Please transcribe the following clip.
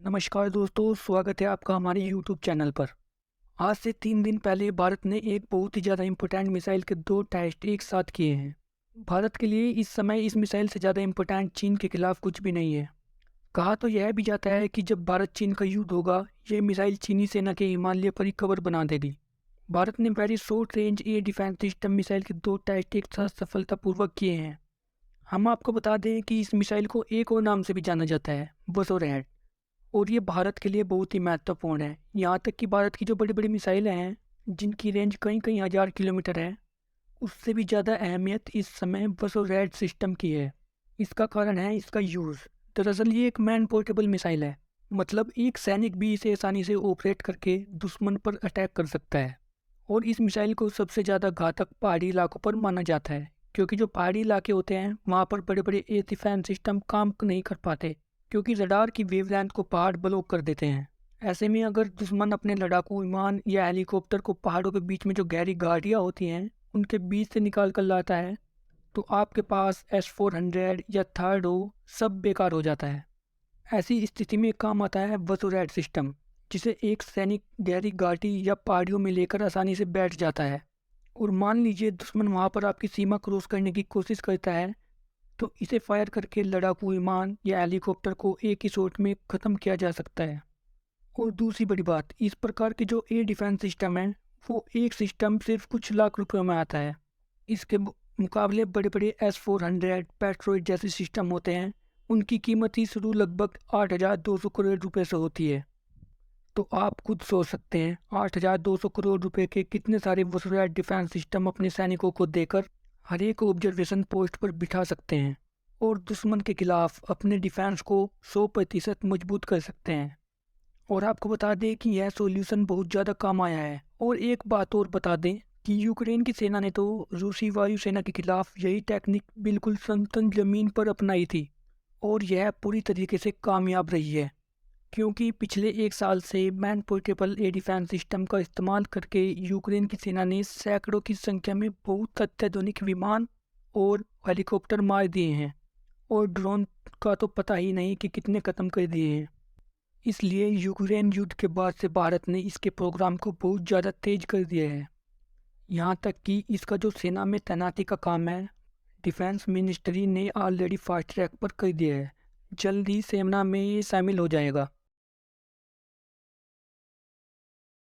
नमस्कार दोस्तों, स्वागत है आपका हमारे यूट्यूब चैनल पर। आज से 3 दिन पहले भारत ने एक बहुत ही ज़्यादा इम्पोर्टेंट मिसाइल के 2 टेस्ट एक साथ किए हैं। भारत के लिए इस समय इस मिसाइल से ज़्यादा इम्पोर्टेंट चीन के खिलाफ कुछ भी नहीं है। कहा तो यह भी जाता है कि जब भारत चीन का युद्ध होगा, ये मिसाइल चीनी सेना के हिमालय पर ही कवर बना देगी। भारत ने very short range air defence system missile के 2 टेस्ट एक साथ सफलतापूर्वक किए हैं। हम आपको बता दें कि इस मिसाइल को एक और नाम से भी जाना जाता है, बसोरेड। और ये भारत के लिए बहुत ही महत्वपूर्ण है। यहाँ तक कि भारत की जो बड़ी बड़ी मिसाइलें हैं, जिनकी रेंज कई कई हज़ार किलोमीटर है, उससे भी ज़्यादा अहमियत इस समय बसोरेड सिस्टम की है। इसका कारण है इसका यूज़। दरअसल ये एक मैन पोर्टेबल मिसाइल है, मतलब एक सैनिक भी इसे आसानी से ऑपरेट करके दुश्मन पर अटैक कर सकता है। और इस मिसाइल को सबसे ज़्यादा घातक पहाड़ी इलाकों पर माना जाता है, क्योंकि जो पहाड़ी इलाके होते हैं वहाँ पर बड़े बड़े एयर डिफेंस सिस्टम काम नहीं कर पाते, क्योंकि रडार की वेवलेंथ को पहाड़ ब्लॉक कर देते हैं। ऐसे में अगर दुश्मन अपने लड़ाकू विमान या हेलीकॉप्टर को पहाड़ों के बीच में जो गहरी घाटियाँ होती हैं उनके बीच से निकाल कर लाता है, तो आपके पास S-400 या थर्ड हो, सब बेकार हो जाता है। ऐसी स्थिति में काम आता है बसोरेड सिस्टम, जिसे एक सैनिक गहरी घाटी या पहाड़ियों में लेकर आसानी से बैठ जाता है। और मान लीजिए दुश्मन वहाँ पर आपकी सीमा क्रॉस करने की कोशिश करता है, तो इसे फायर करके लड़ाकू विमान या हेलीकॉप्टर को एक ही शॉट में ख़त्म किया जा सकता है। और दूसरी बड़ी बात, इस प्रकार के जो एयर डिफेंस सिस्टम है, वो एक सिस्टम सिर्फ कुछ लाख रुपयों में आता है। इसके मुकाबले बड़े बड़े S-400 पेट्रोइड जैसे सिस्टम होते हैं, उनकी कीमत ही शुरू लगभग 8,200 करोड़ रुपए से होती है। तो आप खुद सोच सकते हैं 8,200 करोड़ रुपए के कितने सारे बसोरेड डिफेंस सिस्टम अपने सैनिकों को देकर हर एक ऑब्जर्वेशन पोस्ट पर बिठा सकते हैं और दुश्मन के खिलाफ अपने डिफेंस को 100% मजबूत कर सकते हैं। और आपको बता दें कि यह सॉल्यूशन बहुत ज़्यादा काम आया है। और एक बात और बता दें कि यूक्रेन की सेना ने तो रूसी वायुसेना के खिलाफ यही टेक्निक बिल्कुल सनसनी ज़मीन पर अपनाई थी, और यह पूरी तरीके से कामयाब रही है, क्योंकि पिछले 1 साल से man portable air defence system का इस्तेमाल करके यूक्रेन की सेना ने सैकड़ों की संख्या में बहुत अत्याधुनिक विमान और हेलीकॉप्टर मार दिए हैं, और ड्रोन का तो पता ही नहीं कि कितने ख़त्म कर दिए हैं। इसलिए यूक्रेन युद्ध के बाद से भारत ने इसके प्रोग्राम को बहुत ज़्यादा तेज कर दिया है। यहाँ तक कि इसका जो सेना में तैनाती का काम है, डिफेंस मिनिस्ट्री ने ऑलरेडी फास्ट ट्रैक पर कर दिया है। जल्द ही सेना में ये शामिल हो जाएगा।